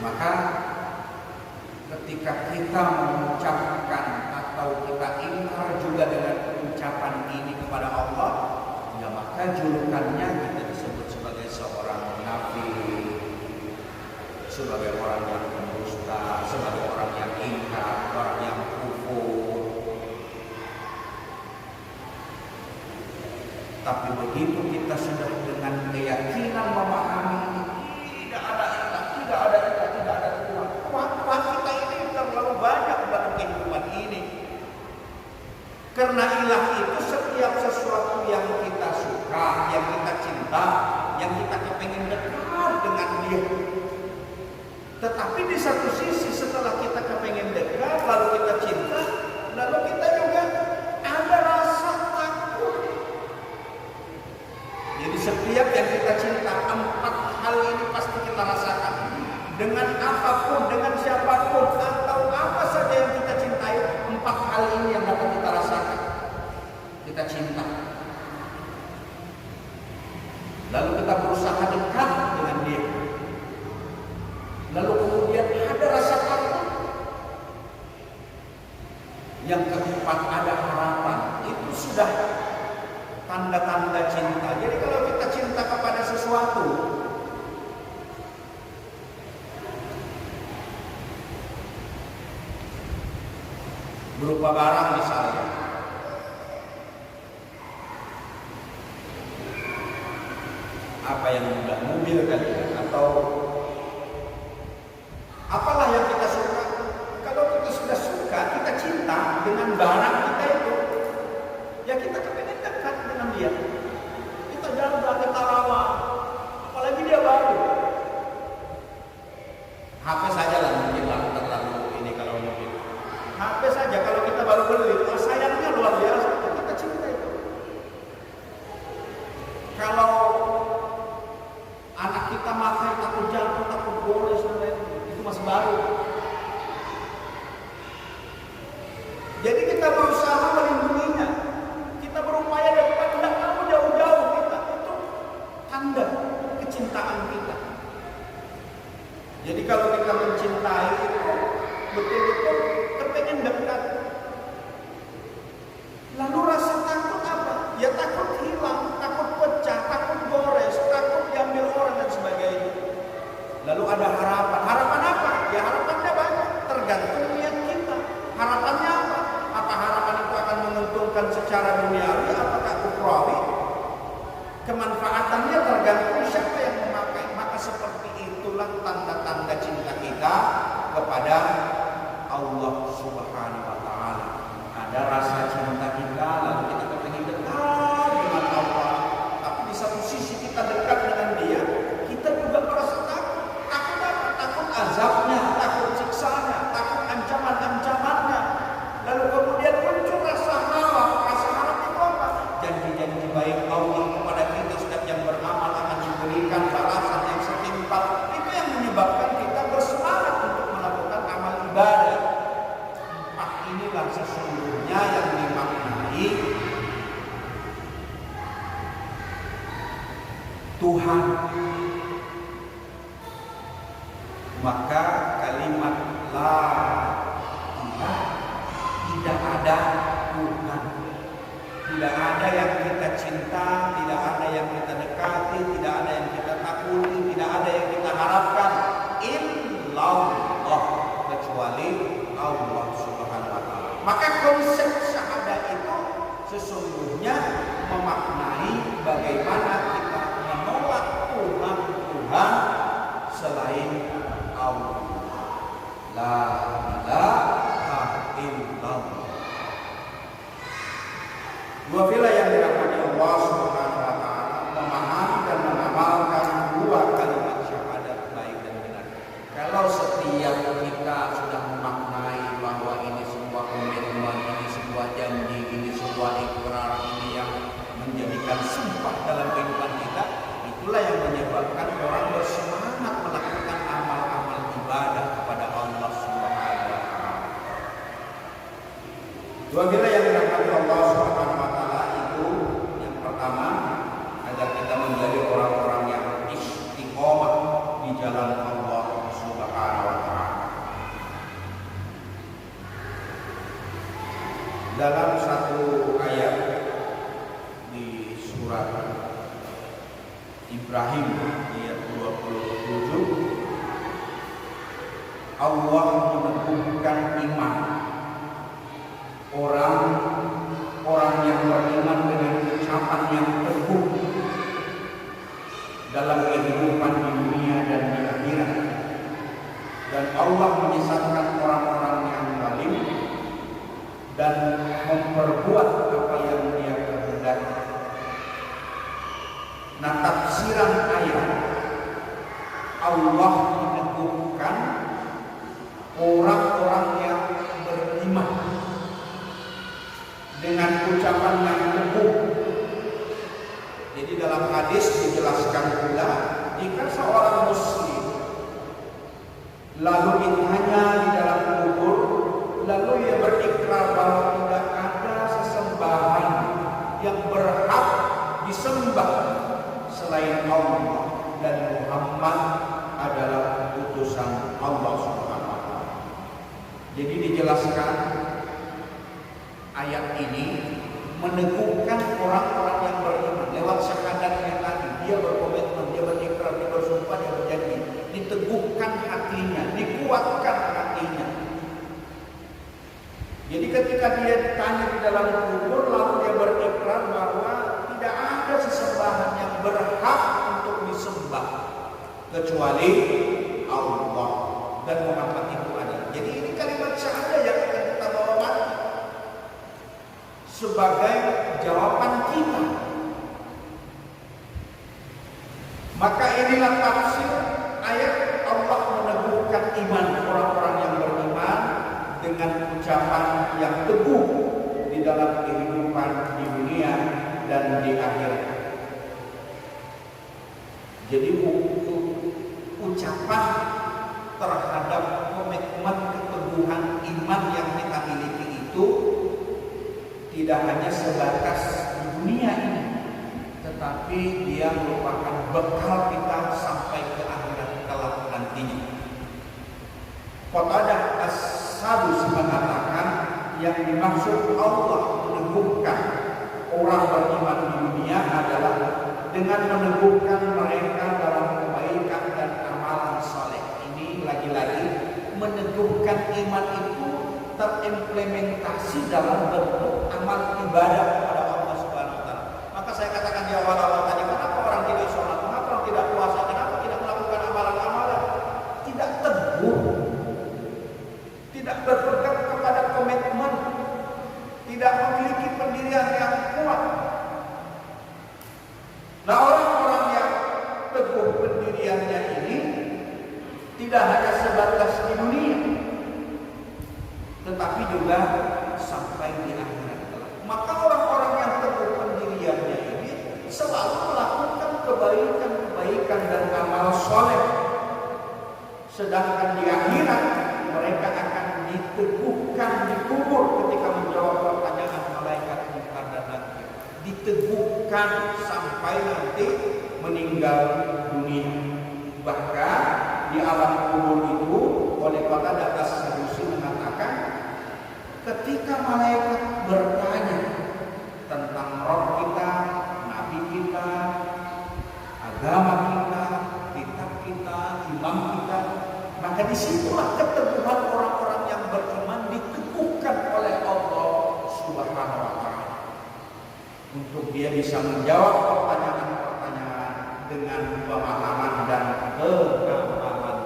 Maka ketika kita mengucapkan atau kita ingkar juga dengan ucapan ini kepada Allah, ya maka julukannya kita disebut sebagai seorang munafik, sebagai orang yang pendusta, sebagai orang yang ingkar, orang yang kufur. Tapi begitu kita sudah dengan keyakinan memahami tidak ada ilah, tidak ada ilah, tidak ada Tuhan. Wah, kita ini terlalu banyak dalam kehidupan ini. Karena ilah itu setiap sesuatu yang kita suka, yang kita cinta, yang kita kepengen dekat dengan dia. Tetapi di satu sisi setelah kita kepengen dekat, lalu kita cinta, lalu kita juga ada rasa takut. Jadi setiap yang kita cinta, 4 hal ini pasti kita rasakan. Dengan apapun, dengan siapapun, atau apa saja yang kita cintai, 4 hal ini yang dapat kita rasakan. Kita cinta. Lalu kita berusaha dekat dengan dia. Lalu kemudian ada rasa takut. Yang keempat ada harapan. Itu sudah tanda-tanda cinta. Jadi kalau kita cinta kepada sesuatu, berupa barang misalnya, apa yang mudah, mobil kali ya, atau apalah yang kita suka. Kalau kita sudah suka, kita cinta dengan barang kita itu, ya kita kepengen dekat dengan dia. Kita jalan kita rawat, apalagi dia baru. HP saja lah mungkin lah terlalu ini kalau mungkin. HP saja kalau kita baru beli, sayangnya luar biasa, kita cinta itu. Kalau anak kita makan takut jatuh, takut boles, itu masih baru. Jadi kita berusaha melindunginya, kita berupaya dekat, tidak mau jauh-jauh kita. Itu tanda kecintaan kita. Jadi kalau kita mencintai itu betul-betul kepengen dekat. Lalu rasa takut apa? Ya takut hilang, takut pecah, takut gores, takut diambil orang dan sebagainya. Lalu ada harapan. Harapan apa? Ya harapannya banyak, tergantung niat kita. Harapannya apa? Apa harapan itu akan menguntungkan secara duniawi, apakah ukhrawi? Kemanfaatannya tergantung siapa yang memakai. Maka seperti itulah tanda-tanda cinta kita kepada Allah Subhanahu wa taala. Ada rasa cinta kita, lalu kita kepengen dekat dengan Allah. Tapi di satu sisi kita dekat dengan dia, kita juga merasa takut. Takut apa? Takut azabnya, takut siksanya, takut ancaman-ancamannya. Lalu kemudian muncul rasa harap. Rasa harap itu apa? Janji-janji baik Allah kepada kita setiap yang beramal akan diberikan balasan yang setimpal. Itu yang menyebabkan kita bersemangat untuk melakukan amal ibadah. Inilah sesungguhnya yang dimaknai Tuhan. Maka kalimat la ilaha, tidak ada Tuhan, tidak ada yang kita cinta, tidak ada yang kita dekati, tidak ada yang kita takuti, tidak ada yang kita harapkan, illallah, kecuali Allah Subhanahu wa taala. Maka konsep syahadat itu sesungguhnya memaknai bagaimana kita menolak Tuhan selain Allah. La ilaha illallah. Dua fila yang dirahmati Allah Subhanahu wa taala, memahami dan mengamalkan dua kalimat syahadat baik dan benar. Kalau setiap kita sudah memaknai bahwa ini sebuah komitmen, ini sebuah janji, ini sebuah ikrar Ibrahim ayat 27, Allah meneguhkan iman orang yang beriman dengan ucapan yang teguh dalam kehidupan di dunia dan di akhirat, dan Allah menyesatkan orang-orang yang zalim dan memperbuat apa yang Dia kehendaki. Nah, tafsiran ayat, Allah meneguhkan orang-orang yang beriman dengan ucapan yang teguh. Jadi dalam hadis dijelaskan pula, jika seorang muslim lalu ditanya di dalam kubur, lalu ia berikrar bahwa tidak ada sesembahan yang berhak disembah selain Allah dan Muhammad adalah utusan Allah Subhanahu wa taala. Jadi dijelaskan ayat ini meneguhkan orang-orang yang beriman lewat syahadatnya tadi. Dia berkomitmen, dia berikrar, dia bersumpah, dia berjanji. Diteguhkan hatinya, dikuatkan hatinya. Jadi ketika dia ditanya di dalam kubur, lalu dia berikrar bahwa tidak ada sesembahan yang berhak untuk disembah kecuali Allah dan Muhammad itu ada. Jadi ini kalimat syahadat yang akan kita bawa mati sebagai jawaban kita. Maka inilah tafsir ayat Allah meneguhkan iman orang-orang yang beriman dengan ucapan yang teguh di dalam kehidupan di dunia dan di akhirat. Jadi ucapan terhadap komitmen keteguhan iman yang kita miliki itu tidak hanya sebatas di dunia ini, tetapi dia merupakan bekal kita sampai ke akhirat kelak nantinya. Qatadah As-Sadusi mengatakan yang dimaksud Allah meneguhkan orang beriman di dunia adalah dengan meneguhkan mereka dalam kebaikan dan amalan saleh. Ini lagi-lagi meneguhkan iman itu terimplementasi dalam bentuk amal ibadah kepada Allah Subhanahu wa taala. Maka saya katakan di awal-awal tadi, kenapa orang tidak sholat, kenapa orang tidak puasa, kenapa tidak melakukan amalan-amalan? Tidak teguh, tidak berpegang kepada komitmen, tidak memiliki pendirian yang kuat. Nah, orang-orang yang teguh pendiriannya ini tidak hanya sebatas di dunia, tetapi juga sampai di akhirat kelak. Maka orang-orang yang teguh pendiriannya ini selalu melakukan kebaikan-kebaikan dan amal soleh. Sedangkan di akhirat mereka akan diteguhkan di kubur ketika menjawab pertanyaan malaikat munkar dan nakir. Diteguhkan sampai nanti meninggal dunia. Bahkan di alam kubur itu oleh Qatadah As-Sadusi mengatakan, ketika malaikat bertanya tentang roh kita, nabi kita, agama kita, kitab kita, imam kita, maka disitulah keteguhan orang-orang yang beriman diteguhkan oleh Allah Subhanahu wa taala untuk dia bisa menjawab pertanyaan-pertanyaan dengan pemahaman dan kegamparan.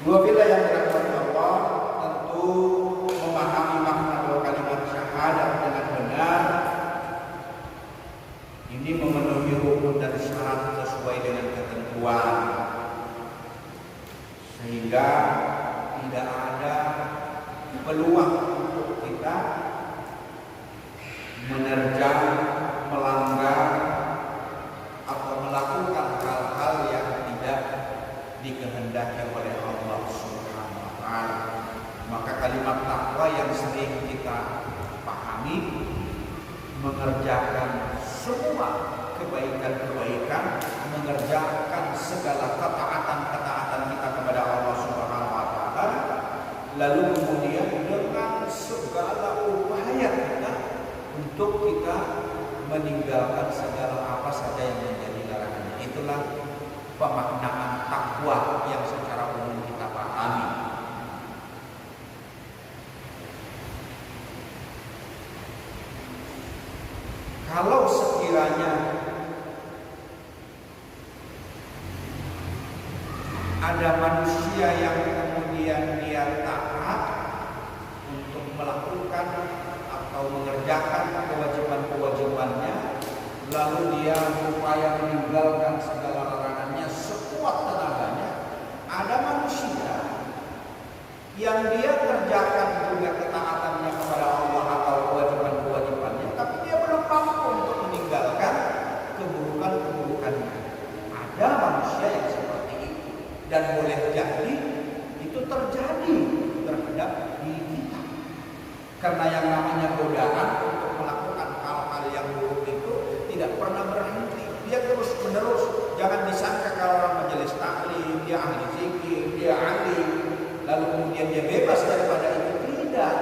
Dua bila yang dirahmati Allah, tentu memahami makna dua kalimat syahadat dengan benar ini memenuhi rukun dan syarat sesuai dengan ketentuan, sehingga tidak ada peluang untuk kita menerjang, melanggar atau melakukan hal-hal yang tidak dikehendaki oleh Allah Subhanahu wa taala. Maka kalimat takwa yang sering kita pahami mengerjakan semua kebaikan-kebaikan, mengerjakan segala ketaatan-ketaatan kita kepada Allah Subhanahu wa taala, lalu kemudian dengan segala upaya kita untuk kita meninggalkan segala apa sekiranya ada manusia yang kemudian dia taat untuk melakukan atau mengerjakan kewajiban-kewajibannya, lalu dia berupaya meninggalkan segala larangannya sekuat tenaganya. Ada manusia yang dia kerjakan juga ketaatannya kepada Allah atau kewajiban-kewajibannya, tapi dia belum mampu untuk meninggalkan keburukan-keburukannya. Ada manusia yang seperti itu, dan boleh jadi itu terjadi terhadap diri kita. Karena yang namanya godaan untuk melakukan hal-hal yang buruk itu tidak pernah berhenti. Dia terus menerus. Jangan disangka kalau orang majelis taklim, dia ahli zikir, dia alim, lalu kemudian dia bebas daripada itu. Tidak.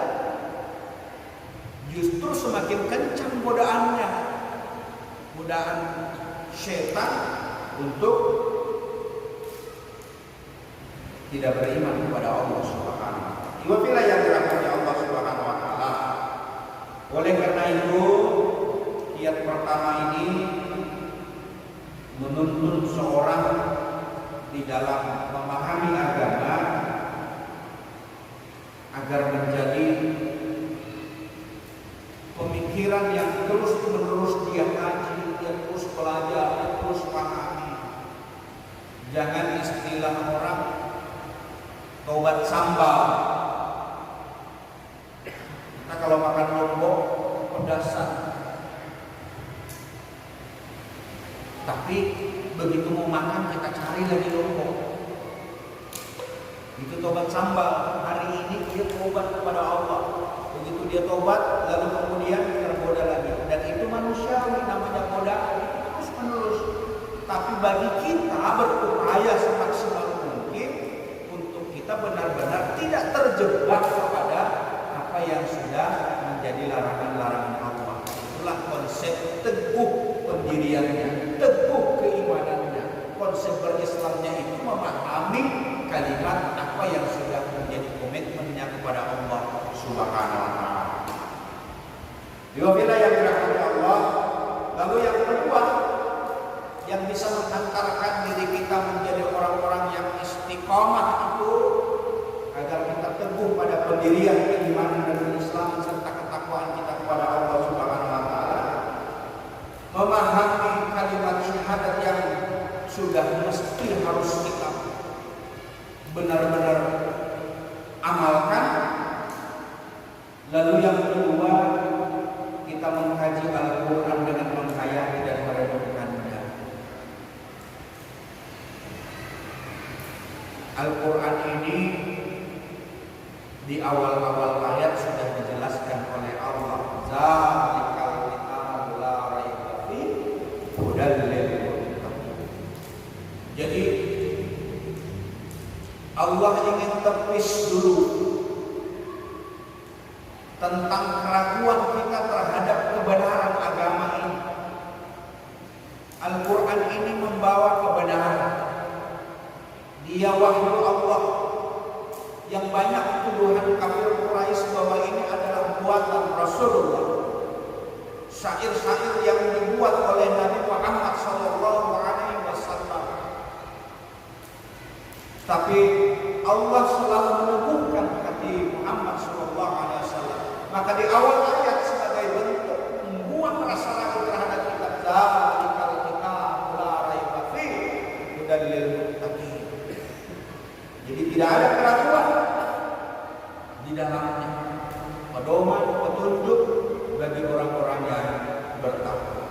Justru semakin kencang godaannya, godaan syaitan untuk tidak beriman kepada Allah Subhanahu wa taala. Iwafilah yang dirahmati Allah Subhanahu wa taala. Oleh karena itu, kiat pertama ini menuntun seorang di dalam memahami agama agar menjadi pemikiran yang terus-menerus dia kaji, dia terus belajar, dia terus pahami. Jangan istilah orang tobat sambal. Kita kalau makan lombok pedasan, tapi begitu mau makan kita cari lagi lombok. Itu tobat sambal. Hari ini dia tobat kepada Allah. Begitu dia tobat, lalu kemudian tergoda lagi. Dan itu manusiawi, namanya godaan, terus menerus. Tapi bagi kita berupaya semaksimal mungkin untuk kita benar-benar tidak terjebak kepada apa yang sudah menjadi larangan-larangan Allah. Itulah konsep teguh pendiriannya, teguh keimanannya. Konsep berislamnya itu memahami kalimat apa yang sudah menjadi komitmennya kepada Allah Subhanahu wa taala. Bila yang dirahmati Allah, lalu yang kedua yang bisa menghantarkan diri kita menjadi orang-orang yang istiqomah itu agar kita teguh pada pendirian keimanan dan keislaman serta ketakwaan kita kepada Allah Subhanahu wa taala. Memahami kalimat syahadat yang sudah mesti harus kita benar-benar amalkan. Lalu yang kedua, kita mengkaji Al-Quran dengan menghayati dan merenungkannya. Al-Quran ini di awal-awal ayat sudah dijelaskan oleh Allah. Zalikal kitabu la raiba fihi hudan lil muttaqin. Jadi Allah ingin tepis dulu tentang keraguan kita terhadap kebenaran agama ini. Al-Quran ini membawa kebenaran. Dia wahyu Allah. Yang banyak tuduhan kafir Quraisy bahwa ini adalah buatan Rasulullah. Syair-syair yang dibuat oleh Nabi Muhammad SAW. Tapi Allah selalu meneguhkan hati Muhammad SAW. Maka di awal ayat sebagai bentuk membuang rasa ragu terhadap kitab Zalikal kitabu la raiba fihi hudan lil muttaqin. Jadi tidak ada keraguan di dalamnya, pedoman, petunjuk bagi orang-orang yang bertakwa.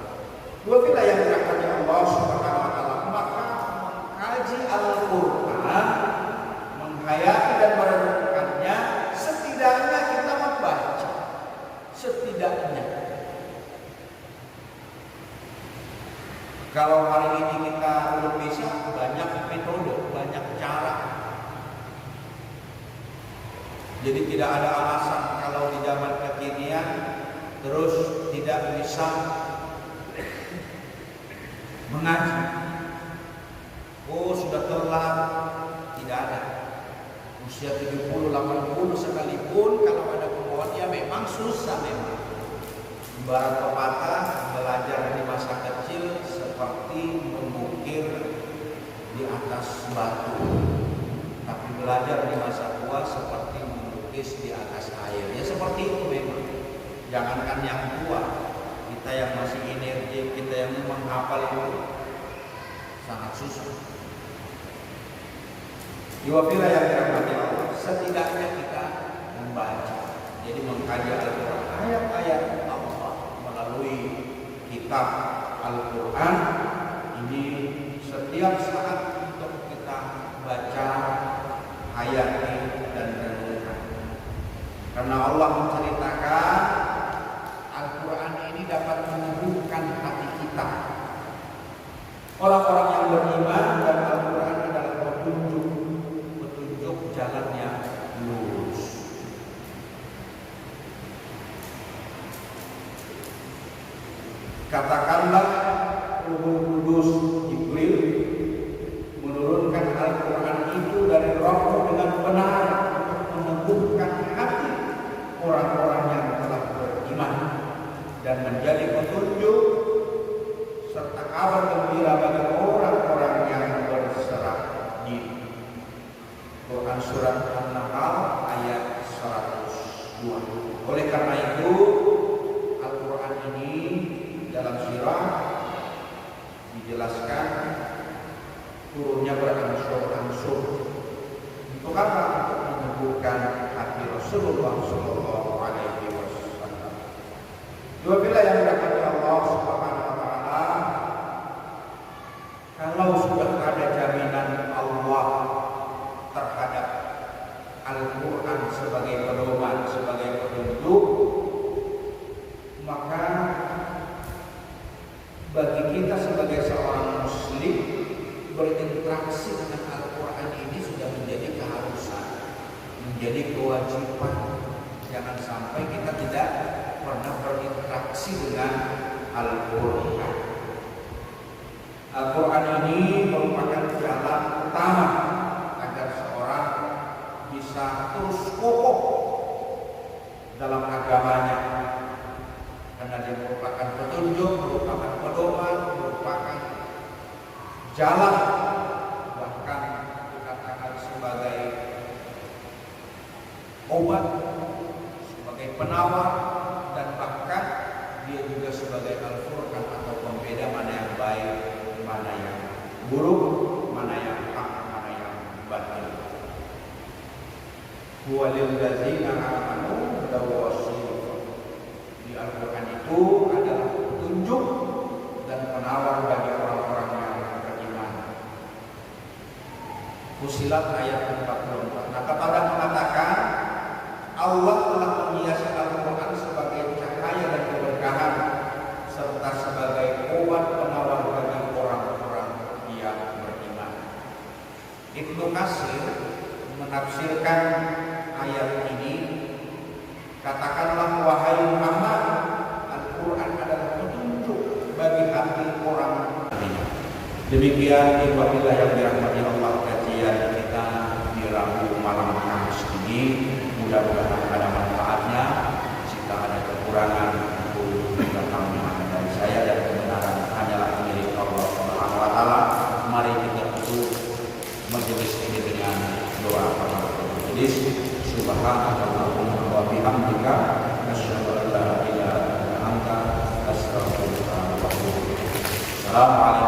Dua bila yang dirahmati Allah Subhanahu wa taala, maka mengkaji Al-Qur'an, menghayati dan merenungkannya, setidaknya kita membaca, setidaknya. Kalau hari ini kita belum bisa, banyak metode, banyak cara. Jadi tidak ada alasan kalau di zaman kekinian terus tidak bisa mengaji. Oh, sudah telat. Tidak ada. Usia 70, 80 sekalipun kalau ada kemauan, ya memang susah memang. Ibarat pepatah, belajar di masa atas batu, tapi belajar di masa tua seperti melukis di atas air. Ya seperti itu memang. Jangankan yang tua, kita yang masih energi, kita yang menghafal itu sangat susah. Iwafila yang dirahmati Allah, setidaknya kita membaca, jadi mengkaji Al-Quran, ayat-ayat Allah melalui kitab Al-Quran ini setiap saat untuk kita baca, hayati dan renungkan. Karena Allah menceritakan Al-Quran ini dapat meneguhkan hati kita. Orang-orang yang beriman dan Al-Quran adalah petunjuk jalannya lurus. Katakanlah Ruhul Kudus Jibril menurunkan Al-Quran itu dari Roh dengan benar untuk meneguhkan hati orang-orang yang telah beriman dan menjadi petunjuk serta kabar gembira bagi orang-orang yang berserah diri. Quran surat An-Nahl ayat 102. Oleh karena itu Al-Quran ini dalam sirah dijelaskan turunnya berangsur-angsur. Untuk apa? Untuk meneguhkan hati Rasulullah Sallallahu Alaihi Wasallam. Dua bila yang dirahmati Allah Subhanahu Wa Taala, kalau sudah ada jaminan Allah terhadap Al-Quran sebagai pedoman, sebagai petunjuk, maka bagi kita sebagai seorang Muslim berinteraksi dengan Al-Quran ini sudah menjadi keharusan, menjadi kewajiban. Jangan sampai kita tidak pernah berinteraksi dengan Al-Quran. Al-Quran ini merupakan jalan utama agar seorang bisa terus kokoh dalam agamanya, karena dia merupakan petunjuk, merupakan pedoman, merupakan jalan, bahkan dikatakan sebagai obat, sebagai penawar, dan bahkan dia juga sebagai Al-Furqan atau pembeda mana yang baik, mana yang buruk, mana yang hak, mana yang batil. Huwalil ladzina amanu hudan wa shifa. Di Al-Quran itu adalah petunjuk dan penawar bagi orang-orang yang beriman. Fusilat ayat 44. Nah, kepada mengatakan Allah telah menghiasi Al-Quran sebagai cahaya dan keberkahan serta sebagai obat penawar bagi orang-orang yang beriman. Ibnu Katsir menafsirkan ayat ini, katakanlah wahai Muhammad, Al-Quran adalah petunjuk bagi hati orang beriman. Demikian apabila yang dirahmati Allah kajian kita di Rabu malam Kamis ini, mudah-mudahan ada manfaatnya. Jika ada kekurangan itu datang dari saya dan kebenaran hanyalah milik Allah Subhanahu wa taala. Mari kita tutup majelis ini dengan doa penutup majelis. Subhanallahumma wa bihamdika asyhadu an la ilaha illa anta astaghfiruka wa atubu ilaik. Assalamualaikum